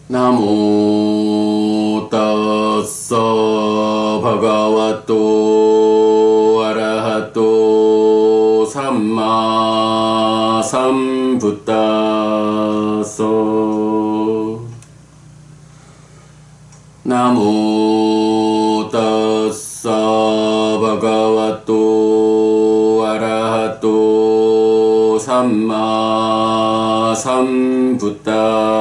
나모 따서 바가와또 아라하또 삼마 삼부따서 나모 따서 바가와또 아라하또 삼마 삼부따서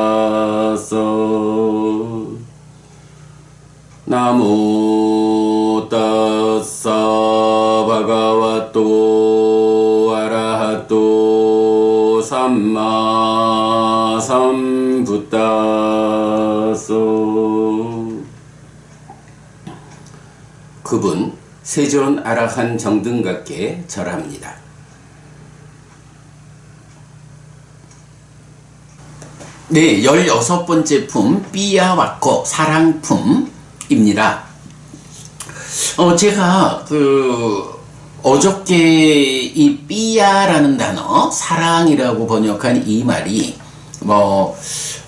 나모 따서 바가와또 아라하또 삼마 삼부따서. 그분 세존 아라한 정등각께 절합니다. 네, 16번째 품 삐야와코 사랑품입니다. 제가 어저께 이 삐야라는 단어, 사랑이라고 번역한 이 말이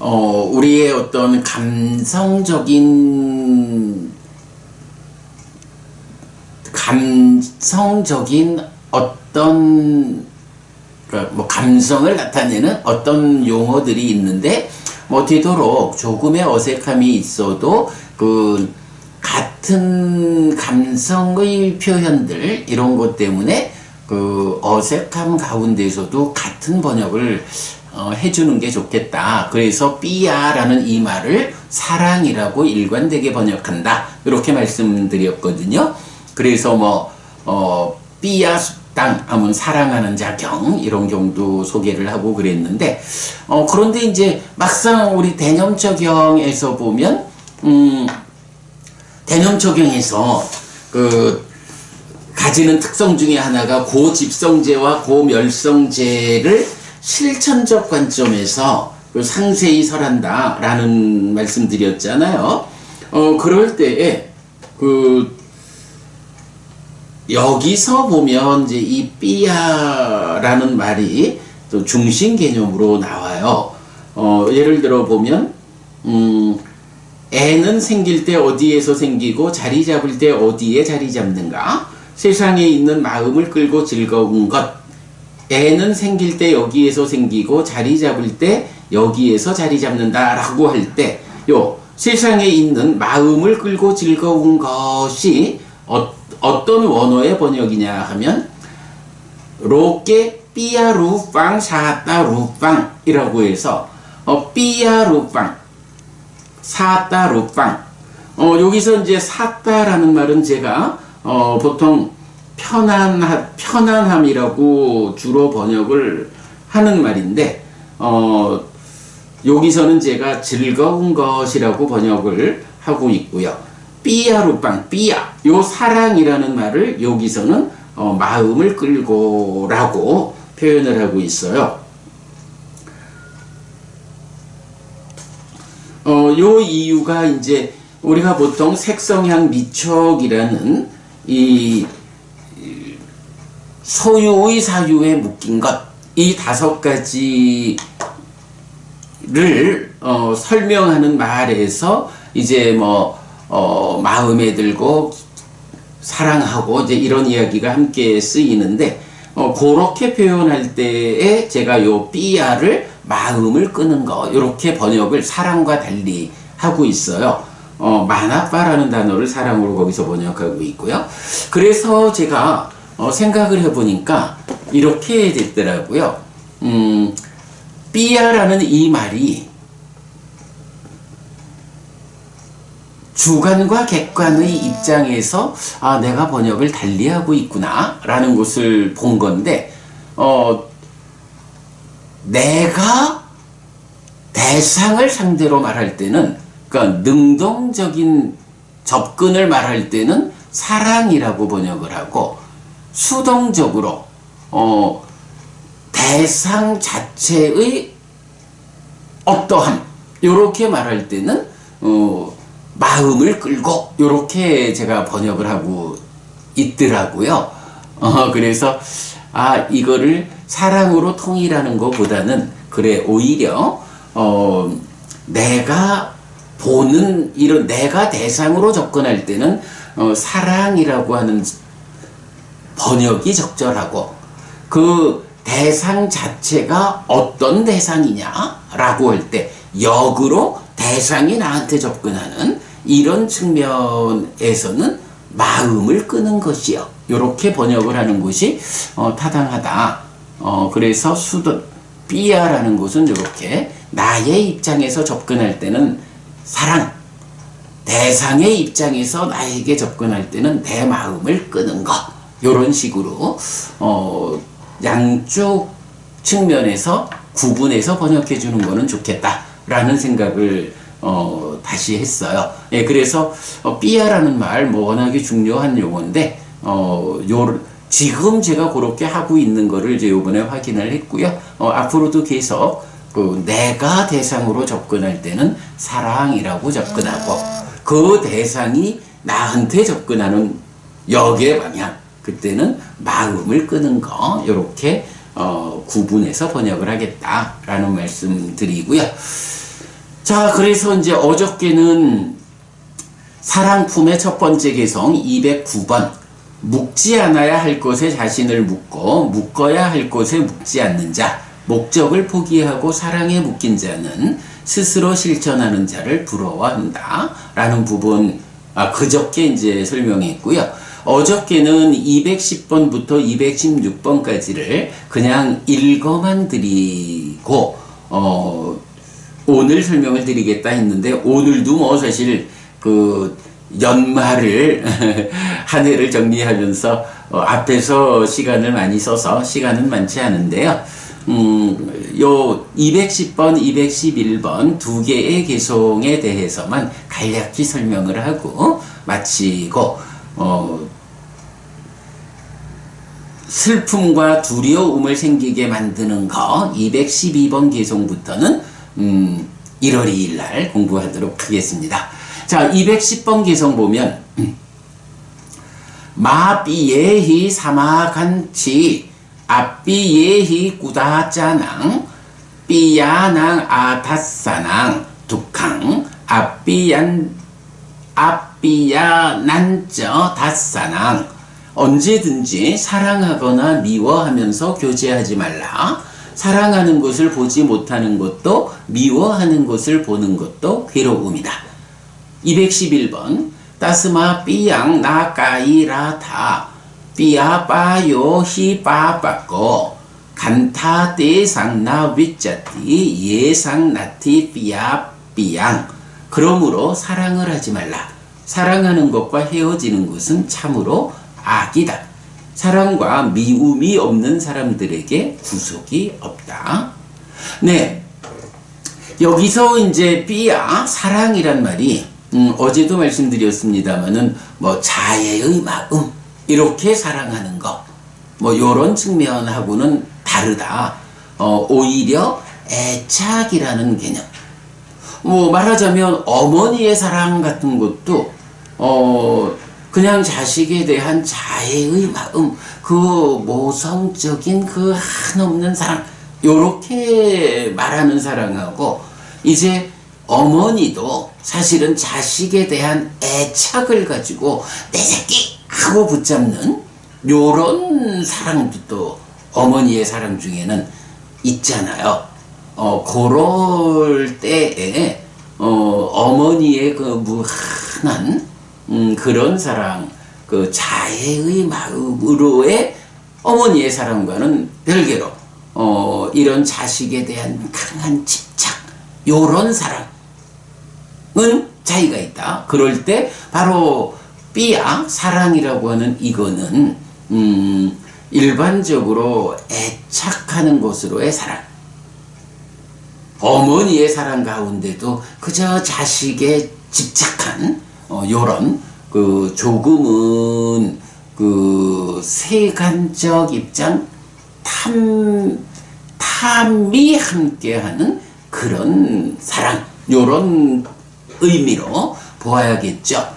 우리의 어떤 감성적인 어떤 감성을 나타내는 어떤 용어들이 있는데, 되도록 조금의 어색함이 있어도 같은 감성의 표현들, 이런 것 때문에 어색함 가운데서도 같은 번역을 해주는 게 좋겠다. 그래서 삐야라는 이 말을 사랑이라고 일관되게 번역한다, 이렇게 말씀드렸거든요. 그래서 삐야 숙당 하면 사랑하는 자경, 이런 경도 소개를 하고 그랬는데, 그런데 이제 막상 우리 대념적용에서 보면 대념적용에서 가지는 특성 중에 하나가 고집성제와 고멸성제를 실천적 관점에서 상세히 설한다 라는 말씀드렸잖아요. 그럴 때에 여기서 보면 이제 이 삐야라는 말이 또 중심 개념으로 나와요. 예를 들어 보면 애는 생길 때 어디에서 생기고 자리 잡을 때 어디에 자리 잡는가? 세상에 있는 마음을 끌고 즐거운 것. 애는 생길 때 여기에서 생기고 자리 잡을 때 여기에서 자리 잡는다 라고 할 때, 세상에 있는 마음을 끌고 즐거운 것이 어떤 원어의 번역이냐 하면 로케 삐야루빵 사따루빵 이라고 해서 삐야루빵 사따루빵. 여기서 이제 사따라는 말은 제가 보통 편안함이라고 주로 번역을 하는 말인데, 여기서는 제가 즐거운 것이라고 번역을 하고 있고요. 삐야루빵, 삐야, 요 사랑이라는 말을 여기서는 마음을 끌고 라고 표현을 하고 있어요. 요 이유가 이제 우리가 보통 색성향 미촉이라는 이 소유의 사유에 묶인 것, 이 5가지를 설명하는 말에서 이제 마음에 들고 사랑하고 이제 이런 이야기가 함께 쓰이는데, 그렇게 표현할 때에 제가 요 삐야를 마음을 끄는 거, 이렇게 번역을 사랑과 달리 하고 있어요. 마나빠라는 단어를 사랑으로 거기서 번역하고 있고요. 그래서 제가 생각을 해보니까 이렇게 됐더라고요. 삐야라는 이 말이 주관과 객관의 입장에서 내가 번역을 달리하고 있구나 라는 것을 본 건데, 내가 대상을 상대로 말할 때는, 그러니까 능동적인 접근을 말할 때는 사랑이라고 번역을 하고, 수동적으로 대상 자체의 어떠함, 요렇게 말할 때는 마음을 끌고, 요렇게 제가 번역을 하고 있더라고요. 그래서 이거를 사랑으로 통일하는 것보다는, 그래, 오히려 내가 보는 이런 내가 대상으로 접근할 때는 사랑이라고 하는 번역이 적절하고 그 대상 자체가 어떤 대상이냐라고 할 때 역으로 대상이 나한테 접근하는 이런 측면에서는 마음을 끄는 것이요. 이렇게 번역을 하는 것이 타당하다. 그래서 삐야라는 것은 이렇게 나의 입장에서 접근할 때는 사랑, 대상의 입장에서 나에게 접근할 때는 내 마음을 끄는 것. 이런 식으로 양쪽 측면에서 구분해서 번역해 주는 거는 좋겠다라는 생각을 다시 했어요. 예, 그래서 삐야라는 말 워낙에 중요한 용어인데 지금 제가 그렇게 하고 있는 거를 이제 요번에 확인을 했고요. 앞으로도 계속 내가 대상으로 접근할 때는 사랑이라고 접근하고 그 대상이 나한테 접근하는 역의 방향 그때는 마음을 끄는 거 이렇게 구분해서 번역을 하겠다라는 말씀 드리고요. 자, 그래서 이제 어저께는 사랑품의 첫 번째 개성 209번 묵지 않아야 할 것에 자신을 묻고 묶어야 할 것에 묵지 않는 자 목적을 포기하고 사랑에 묶인 자는 스스로 실천하는 자를 부러워한다 라는 부분 그저께 이제 설명했고요. 어저께는 210번부터 216번까지를 그냥 읽어만 드리고 오늘 설명을 드리겠다 했는데 오늘도 뭐 사실 연말을 한 해를 정리하면서 앞에서 시간을 많이 써서 시간은 많지 않은데요. 요 210번, 211번 두 개의 개성에 대해서만 간략히 설명을 하고 마치고 슬픔과 두려움을 생기게 만드는 거 212번 개성부터는 1월 2일 날 공부하도록 하겠습니다. 자, 210번 개성 보면 마비예히 사마간치 앞비예히 꾸다짜낭 삐야낭 아타사낭 두캉 앞비야난저 다사낭 언제든지 사랑하거나 미워하면서 교제하지 말라. 사랑하는 것을 보지 못하는 것도 미워하는 것을 보는 것도 괴로움이다. 211번 따스마 삐양 나까이라타 삐아빠요 히빠빠꼬 간타 대상 나 위짜티 예상 나티 삐아삐양 그러므로 사랑을 하지 말라. 사랑하는 것과 헤어지는 것은 참으로 악이다. 사랑과 미움이 없는 사람들에게 구속이 없다. 네. 여기서 이제 삐야, 사랑이란 말이, 어제도 말씀드렸습니다만은, 자애의 마음, 이렇게 사랑하는 거, 요런 측면하고는 다르다. 오히려 애착이라는 개념. 말하자면, 어머니의 사랑 같은 것도, 그냥 자식에 대한 자애의 마음, 그 모성적인 그 한없는 사랑, 요렇게 말하는 사랑하고, 이제 어머니도 사실은 자식에 대한 애착을 가지고 내 새끼! 하고 붙잡는 요런 사랑도 또 어머니의 사랑 중에는 있잖아요. 그럴 때에, 어머니의 그 무한한 그런 사랑, 그 자애의 마음으로의 어머니의 사랑과는 별개로 이런 자식에 대한 강한 집착, 요런 사랑은 차이가 있다. 그럴 때 바로 삐야, 사랑이라고 하는 이거는 일반적으로 애착하는 것으로의 사랑, 어머니의 사랑 가운데도 그저 자식에 집착한 요런 조금은 세간적 입장 탐이 함께하는 그런 사랑, 요런 의미로 보아야겠죠.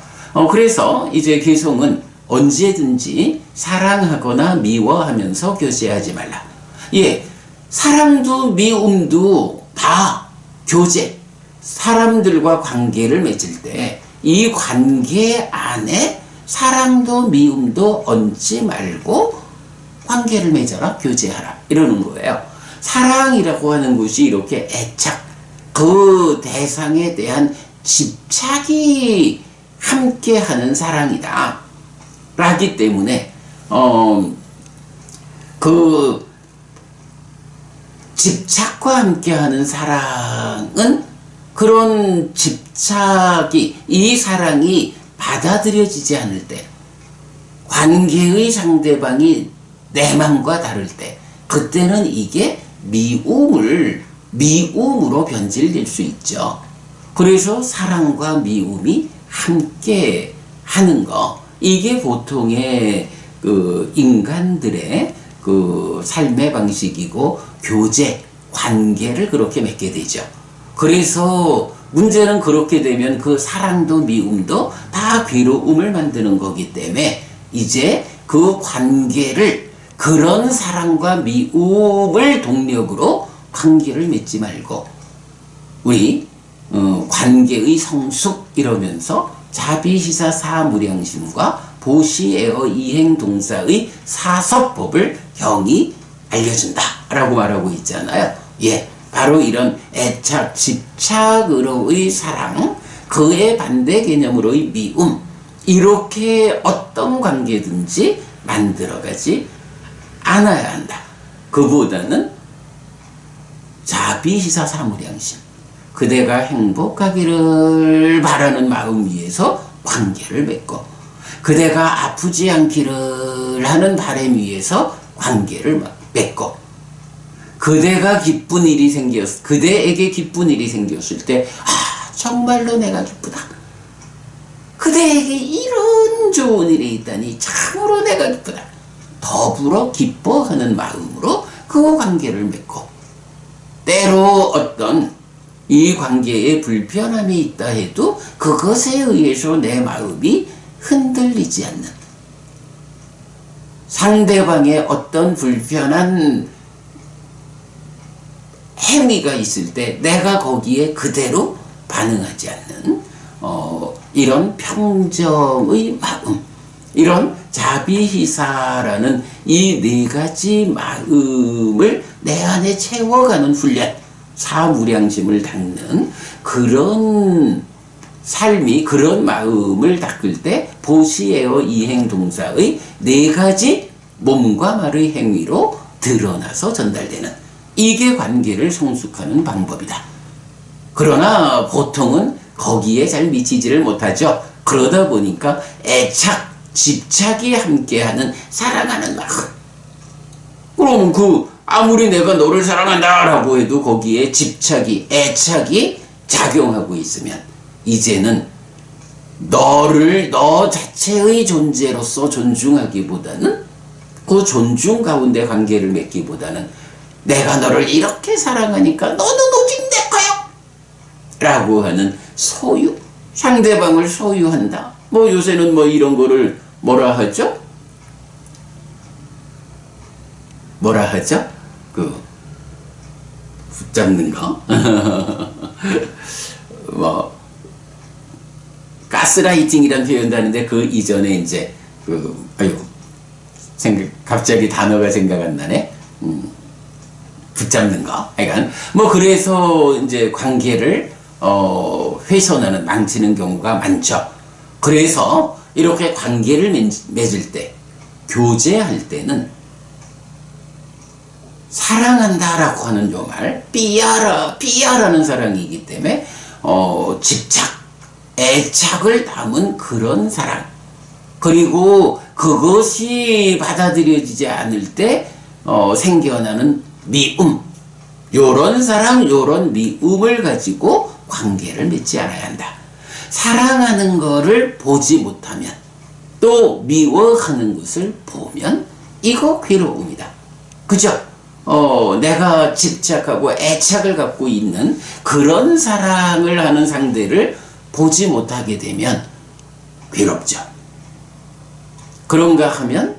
그래서 이제 개성은 언제든지 사랑하거나 미워하면서 교제하지 말라. 예, 사랑도 미움도 다 교제, 사람들과 관계를 맺을 때 이 관계 안에 사랑도 미움도 얹지 말고 관계를 맺어라, 교제하라 이러는 거예요. 사랑이라고 하는 것이 이렇게 애착, 그 대상에 대한 집착이 함께하는 사랑이다 라기 때문에 그 집착과 함께하는 사랑은 그런 집착이, 이 사랑이 받아들여지지 않을 때, 관계의 상대방이 내 맘과 다를 때, 그때는 이게 미움으로 변질될 수 있죠. 그래서 사랑과 미움이 함께 하는 거, 이게 보통의 그 인간들의 그 삶의 방식이고 교제, 관계를 그렇게 맺게 되죠. 그래서 문제는 그렇게 되면 그 사랑도 미움도 다 괴로움을 만드는 거기 때문에 이제 그 관계를, 그런 사랑과 미움을 동력으로 관계를 맺지 말고 우리 관계의 성숙 이러면서 자비시사 사무량심과 보시에어 이행동사의 사서법을 경이 알려준다 라고 말하고 있잖아요. 예, 바로 이런 애착, 집착으로의 사랑, 그의 반대 개념으로의 미움, 이렇게 어떤 관계든지 만들어가지 않아야 한다. 그보다는 자비시사 사무량심, 그대가 행복하기를 바라는 마음 위에서 관계를 맺고, 그대가 아프지 않기를 하는 바람 위에서 관계를 맺고, 그대가 기쁜 일이 그대에게 기쁜 일이 생겼을 때, 아, 정말로 내가 기쁘다. 그대에게 이런 좋은 일이 있다니 참으로 내가 기쁘다. 더불어 기뻐하는 마음으로 그 관계를 맺고, 때로 어떤 이 관계에 불편함이 있다 해도 그것에 의해서 내 마음이 흔들리지 않는, 상대방의 어떤 불편한 행위가 있을 때 내가 거기에 그대로 반응하지 않는 이런 평정의 마음, 이런 자비희사라는 이 네 가지 마음을 내 안에 채워가는 훈련, 사무량심을 닦는 그런 삶이, 그런 마음을 닦을 때 보시에어 이행동사의 네 가지 몸과 말의 행위로 드러나서 전달되는, 이게 관계를 성숙하는 방법이다. 그러나 보통은 거기에 잘 미치지를 못하죠. 그러다 보니까 애착, 집착이 함께하는 사랑하는 마음. 그럼 아무리 내가 너를 사랑한다라고 해도 거기에 집착이, 애착이 작용하고 있으면 이제는 너 자체의 존재로서 존중하기보다는, 그 존중 가운데 관계를 맺기보다는 내가 너를 이렇게 사랑하니까 너는 오직 내 거야 라고 하는 소유, 상대방을 소유한다. 뭐 요새는 뭐 이런 거를 뭐라 하죠? 붙잡는 거? 뭐 가스라이팅이라는 표현도 하는데 그 이전에 이제 갑자기 단어가 생각 안 나네. 붙잡는 거. 그러니까 뭐 그래서 이제 관계를 훼손하는, 망치는 경우가 많죠. 그래서 이렇게 관계를 맺을 때, 교제할 때는 사랑한다라고 하는 요 말, 삐아라는 사랑이기 때문에 집착, 애착을 담은 그런 사랑, 그리고 그것이 받아들여지지 않을 때 생겨나는 미움, 요런 사랑, 요런 미움을 가지고 관계를 맺지 않아야 한다. 사랑하는 거를 보지 못하면, 또 미워하는 것을 보면 이거 괴로움이다. 그죠? 내가 집착하고 애착을 갖고 있는 그런 사랑을 하는 상대를 보지 못하게 되면 괴롭죠. 그런가 하면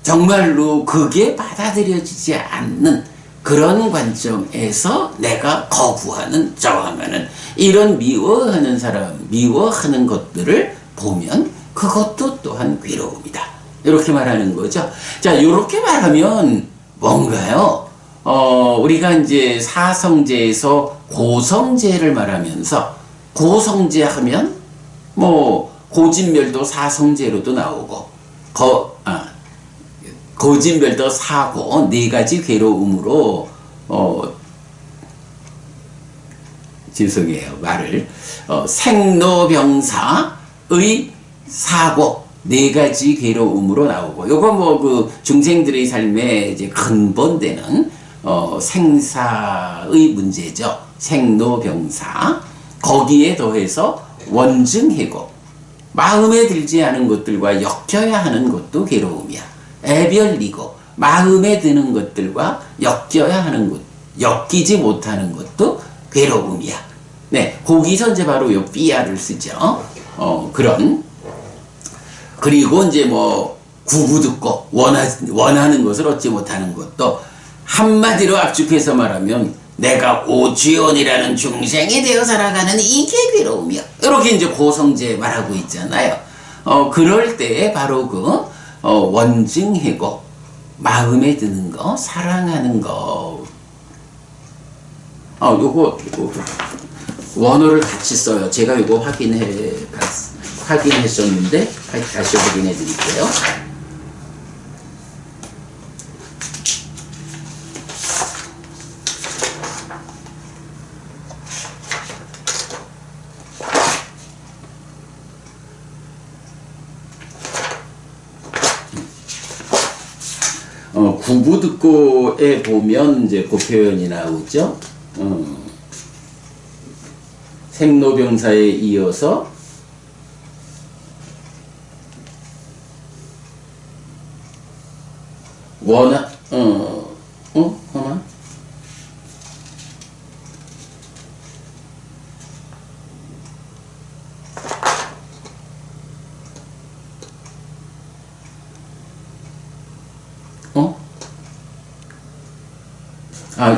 정말로 그게 받아들여지지 않는 그런 관점에서 내가 거부하는, 저항하는, 이런 미워하는 사람, 미워하는 것들을 보면 그것도 또한 괴로움이다. 이렇게 말하는 거죠. 자, 이렇게 말하면 뭔가요? 우리가 이제 사성제에서 고성제를 말하면서, 고성제 하면 뭐 고진멸도 사성제로도 나오고, 고진멸도 사고, 네 가지 괴로움으로, 죄송해요, 말을. 생로병사의 사고, 네 가지 괴로움으로 나오고, 요거 뭐 그 중생들의 삶에 이제 근본되는, 생사의 문제죠. 생로병사. 거기에 더해서 원증해고, 마음에 들지 않은 것들과 엮여야 하는 것도 괴로움이야. 애별리고, 마음에 드는 것들과 엮여야 하는 것, 엮이지 못하는 것도 괴로움이야. 네, 거기서 이제 바로 요 삐아를 쓰죠. 그런. 그리고 이제 뭐, 구부듣고, 원하는 것을 얻지 못하는 것도, 한마디로 압축해서 말하면, 내가 오주연이라는 중생이 되어 살아가는 이게 괴로움이야. 이렇게 이제 고성제 말하고 있잖아요. 그럴 때에 바로 그, 원증해고, 마음에 드는 거, 사랑하는 거. 요거, 원어를 같이 써요. 제가 요거 확인했었는데, 다시 확인해 드릴게요. 구부듣고에 보면 이제 그 표현이 나오죠. 생로병사에 이어서 하나?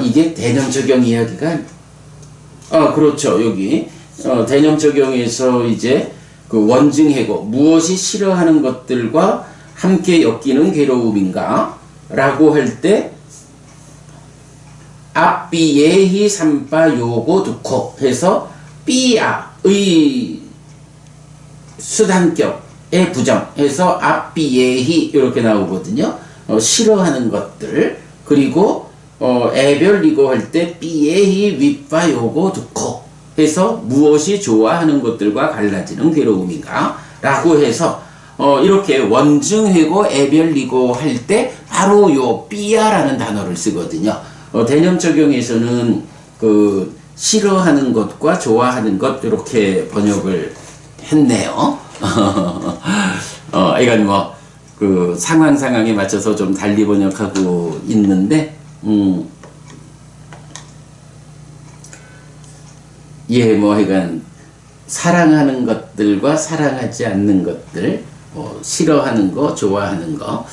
이게 대념 적용 이야기가, 그렇죠. 여기, 대념 적용에서 이제 그 원증해고, 무엇이 싫어하는 것들과 함께 엮이는 괴로움인가? 라고 할 때, 앞비예히 삼바 요고 두코 해서, 삐아의 수단격의 부정 해서 앞비예히 이렇게 나오거든요. 싫어하는 것들. 그리고 애별리고 할 때 삐에히 윗바 요고 두코 해서 무엇이 좋아하는 것들과 갈라지는 괴로움인가 라고 해서 이렇게 원증회고 애별리고 할 때 바로 요 삐야라는 단어를 쓰거든요. 대념 적용에서는 그 싫어하는 것과 좋아하는 것 이렇게 번역을 했네요. 이건 뭐 그 상황에 맞춰서 좀 달리 번역하고 있는데 예, 뭐, 하여간, 사랑하는 것들과 사랑하지 않는 것들, 싫어하는 거, 좋아하는 거,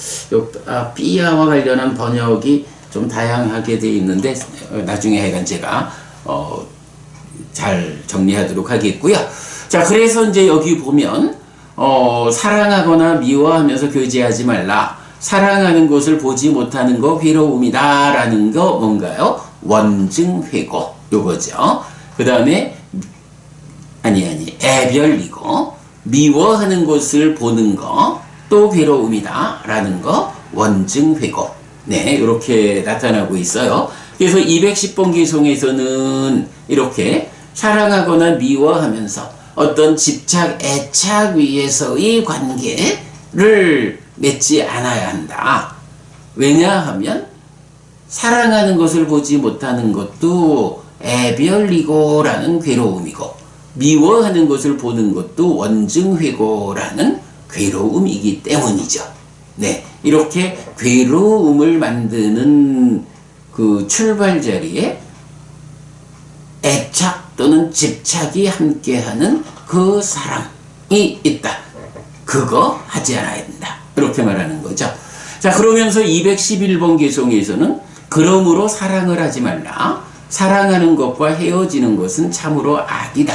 삐아와 관련한 번역이 좀 다양하게 되어 있는데, 나중에 하여간 제가, 잘 정리하도록 하겠고요. 자, 그래서 이제 여기 보면, 사랑하거나 미워하면서 교제하지 말라. 사랑하는 것을 보지 못하는 거 괴로움이다 라는 거 뭔가요? 원증회고 요거죠. 그 다음에 애별리고 미워하는 것을 보는 거 또 괴로움이다 라는 거 원증회고. 네, 이렇게 나타나고 있어요. 그래서 210번 기송에서는 이렇게 사랑하거나 미워하면서 어떤 집착, 애착 위에서의 관계를 맺지 않아야 한다. 왜냐하면 사랑하는 것을 보지 못하는 것도 애별리고라는 괴로움이고 미워하는 것을 보는 것도 원증회고라는 괴로움이기 때문이죠. 네, 이렇게 괴로움을 만드는 그 출발 자리에 애착 또는 집착이 함께하는 그 사랑이 있다. 그거 하지 않아야 된다. 이렇게 말하는 거죠. 자, 그러면서 211번 개송에서는 그러므로 사랑을 하지 말라. 사랑하는 것과 헤어지는 것은 참으로 악이다.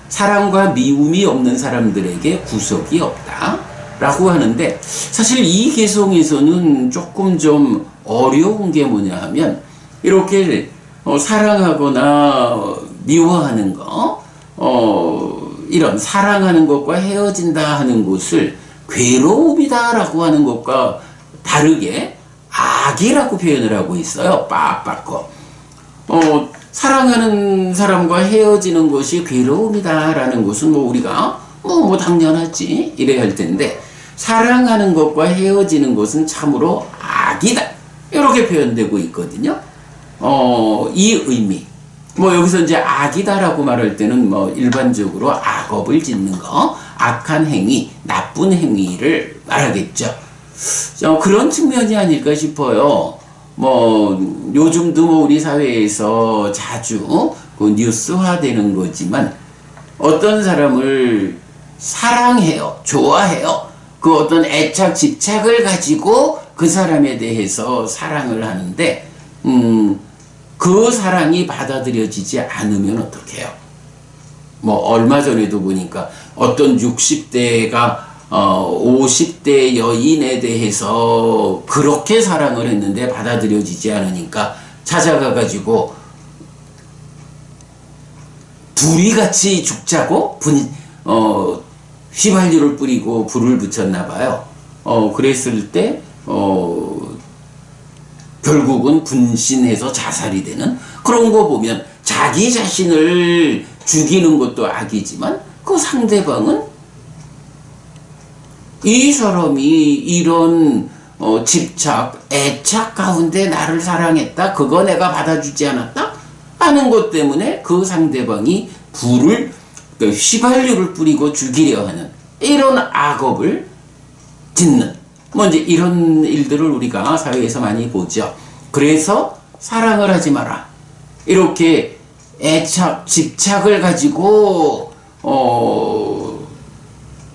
사랑과 미움이 없는 사람들에게 구속이 없다. 라고 하는데, 사실 이 개성에서는 조금 좀 어려운 게 뭐냐 하면, 이렇게 사랑하거나 미워하는 거, 이런 사랑하는 것과 헤어진다 하는 것을 괴로움이다 라고 하는 것과 다르게 악이라고 표현을 하고 있어요. 빡빡거. 사랑하는 사람과 헤어지는 것이 괴로움이다 라는 것은 뭐 우리가 뭐 당연하지 이래야 할 텐데, 사랑하는 것과 헤어지는 것은 참으로 악이다 이렇게 표현되고 있거든요. 이 의미, 뭐 여기서 이제 악이다라고 말할 때는 뭐 일반적으로 악업을 짓는 거, 악한 행위, 나쁜 행위를 말하겠죠. 그런 측면이 아닐까 싶어요. 뭐 요즘도 뭐 우리 사회에서 자주 그 뉴스화되는 거지만, 어떤 사람을 사랑해요, 좋아해요, 그 어떤 애착 집착을 가지고 그 사람에 대해서 사랑을 하는데, 그 사랑이 받아들여지지 않으면 어떡해요? 뭐 얼마 전에도 보니까 어떤 60대가 50대 여인에 대해서 그렇게 사랑을 했는데 받아들여지지 않으니까 찾아가 가지고 둘이 같이 죽자고 휘발유를 뿌리고 불을 붙였나 봐요. 그랬을 때 결국은 분신해서 자살이 되는 그런 거 보면, 자기 자신을 죽이는 것도 악이지만 그 상대방은 이 사람이 이런 집착, 애착 가운데 나를 사랑했다, 그거 내가 받아주지 않았다 하는 것 때문에 그 상대방이 휘발유를 뿌리고 죽이려 하는 이런 악업을 짓는, 뭐 이제 이런 일들을 우리가 사회에서 많이 보죠. 그래서 사랑을 하지 마라. 이렇게 애착, 집착을 가지고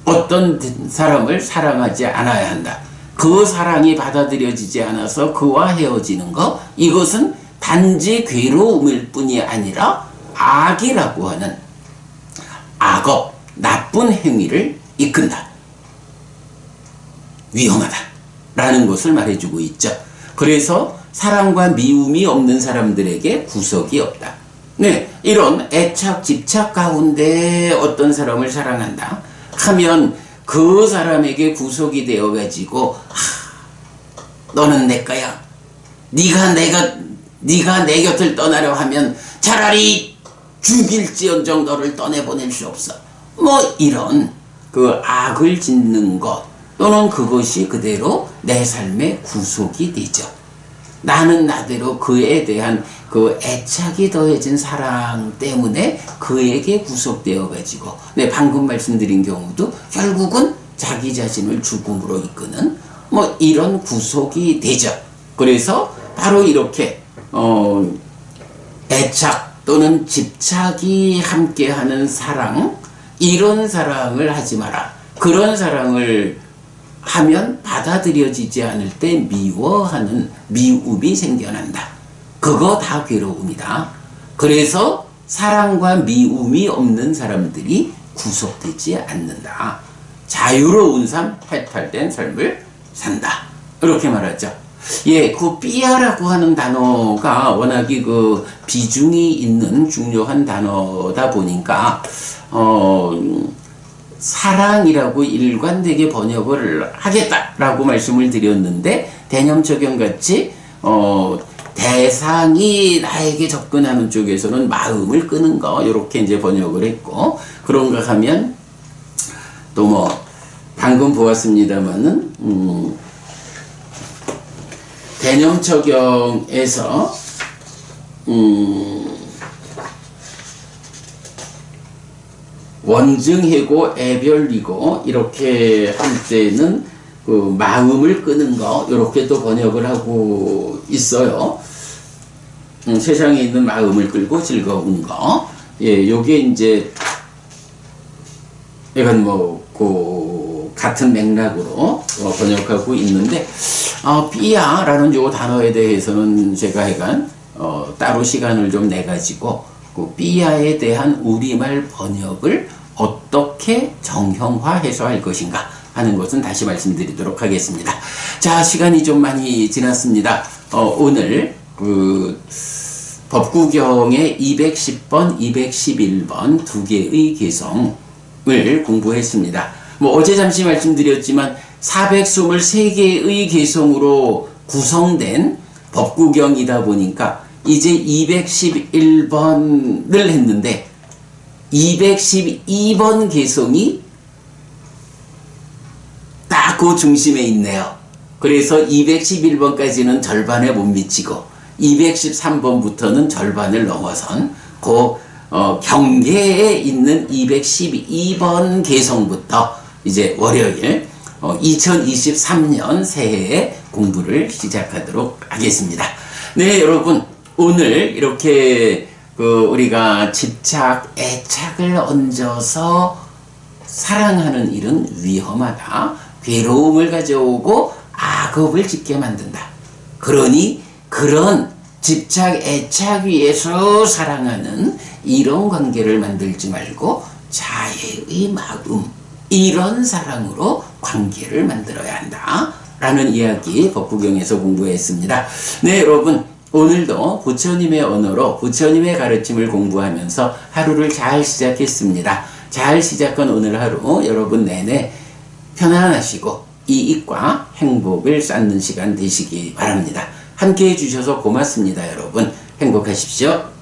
어떤 사람을 사랑하지 않아야 한다. 그 사랑이 받아들여지지 않아서 그와 헤어지는 것, 이것은 단지 괴로움일 뿐이 아니라 악이라고 하는 악업, 나쁜 행위를 이끈다. 위험하다 라는 것을 말해주고 있죠. 그래서 사랑과 미움이 없는 사람들에게 구속이 없다. 네, 이런 애착, 집착 가운데 어떤 사람을 사랑한다 하면 그 사람에게 구속이 되어 가지고, 너는 내 거야, 네가 내 곁을 떠나려 하면 차라리 죽일지언정 너를 떠내보낼 수 없어, 뭐 이런 그 악을 짓는 것, 또는 그것이 그대로 내 삶의 구속이 되죠. 나는 나대로 그에 대한 그 애착이 더해진 사랑 때문에 그에게 구속되어 가지고, 네, 방금 말씀드린 경우도 결국은 자기 자신을 죽음으로 이끄는 뭐 이런 구속이 되죠. 그래서 바로 이렇게 애착 또는 집착이 함께하는 사랑, 이런 사랑을 하지 마라. 그런 사랑을 하면 받아들여지지 않을 때 미워하는 미움이 생겨난다. 그거 다 괴로움이다. 그래서 사랑과 미움이 없는 사람들이 구속되지 않는다. 자유로운 삶, 해탈된 삶을 산다. 이렇게 말하죠. 예, 그 삐아라고 하는 단어가 워낙에 그 비중이 있는 중요한 단어다 보니까 사랑이라고 일관되게 번역을 하겠다라고 말씀을 드렸는데, 대념 적용같이 대상이 나에게 접근하는 쪽에서는 마음을 끄는 거, 이렇게 이제 번역을 했고, 그런가 하면 또 뭐 방금 보았습니다만은 대념 적용에서 원증해고 애별이고 이렇게 할 때는 그 마음을 끄는 거, 이렇게 또 번역을 하고 있어요. 세상에 있는 마음을 끌고 즐거운 거. 예, 요게 이제 이건 뭐 그 같은 맥락으로 번역하고 있는데, 삐야라는 요 단어에 대해서는 제가 해간 따로 시간을 좀 내가지고 그 삐야에 대한 우리말 번역을 어떻게 정형화해서 할 것인가 하는 것은 다시 말씀드리도록 하겠습니다. 자, 시간이 좀 많이 지났습니다. 오늘 그 법구경의 210번, 211번 두 개의 개성을 공부했습니다. 어제 잠시 말씀드렸지만 423개의 개성으로 구성된 법구경이다 보니까 이제 211번을 했는데 212번 개성이 딱 그 중심에 있네요. 그래서 211번까지는 절반에 못 미치고 213번부터는 절반을 넘어선 그 경계에 있는 212번 개성부터 이제 월요일 2023년 새해에 공부를 시작하도록 하겠습니다. 네, 여러분, 오늘 이렇게 우리가 집착, 애착을 얹어서 사랑하는 일은 위험하다. 괴로움을 가져오고 악업을 짓게 만든다. 그러니 그런 집착, 애착 위에서 사랑하는 이런 관계를 만들지 말고 자애의 마음, 이런 사랑으로 관계를 만들어야 한다. 라는 이야기 법구경에서 공부했습니다. 네, 여러분, 오늘도 부처님의 언어로 부처님의 가르침을 공부하면서 하루를 잘 시작했습니다. 잘 시작한 오늘 하루 여러분 내내 편안하시고 이익과 행복을 쌓는 시간 되시기 바랍니다. 함께 해주셔서 고맙습니다. 여러분 행복하십시오.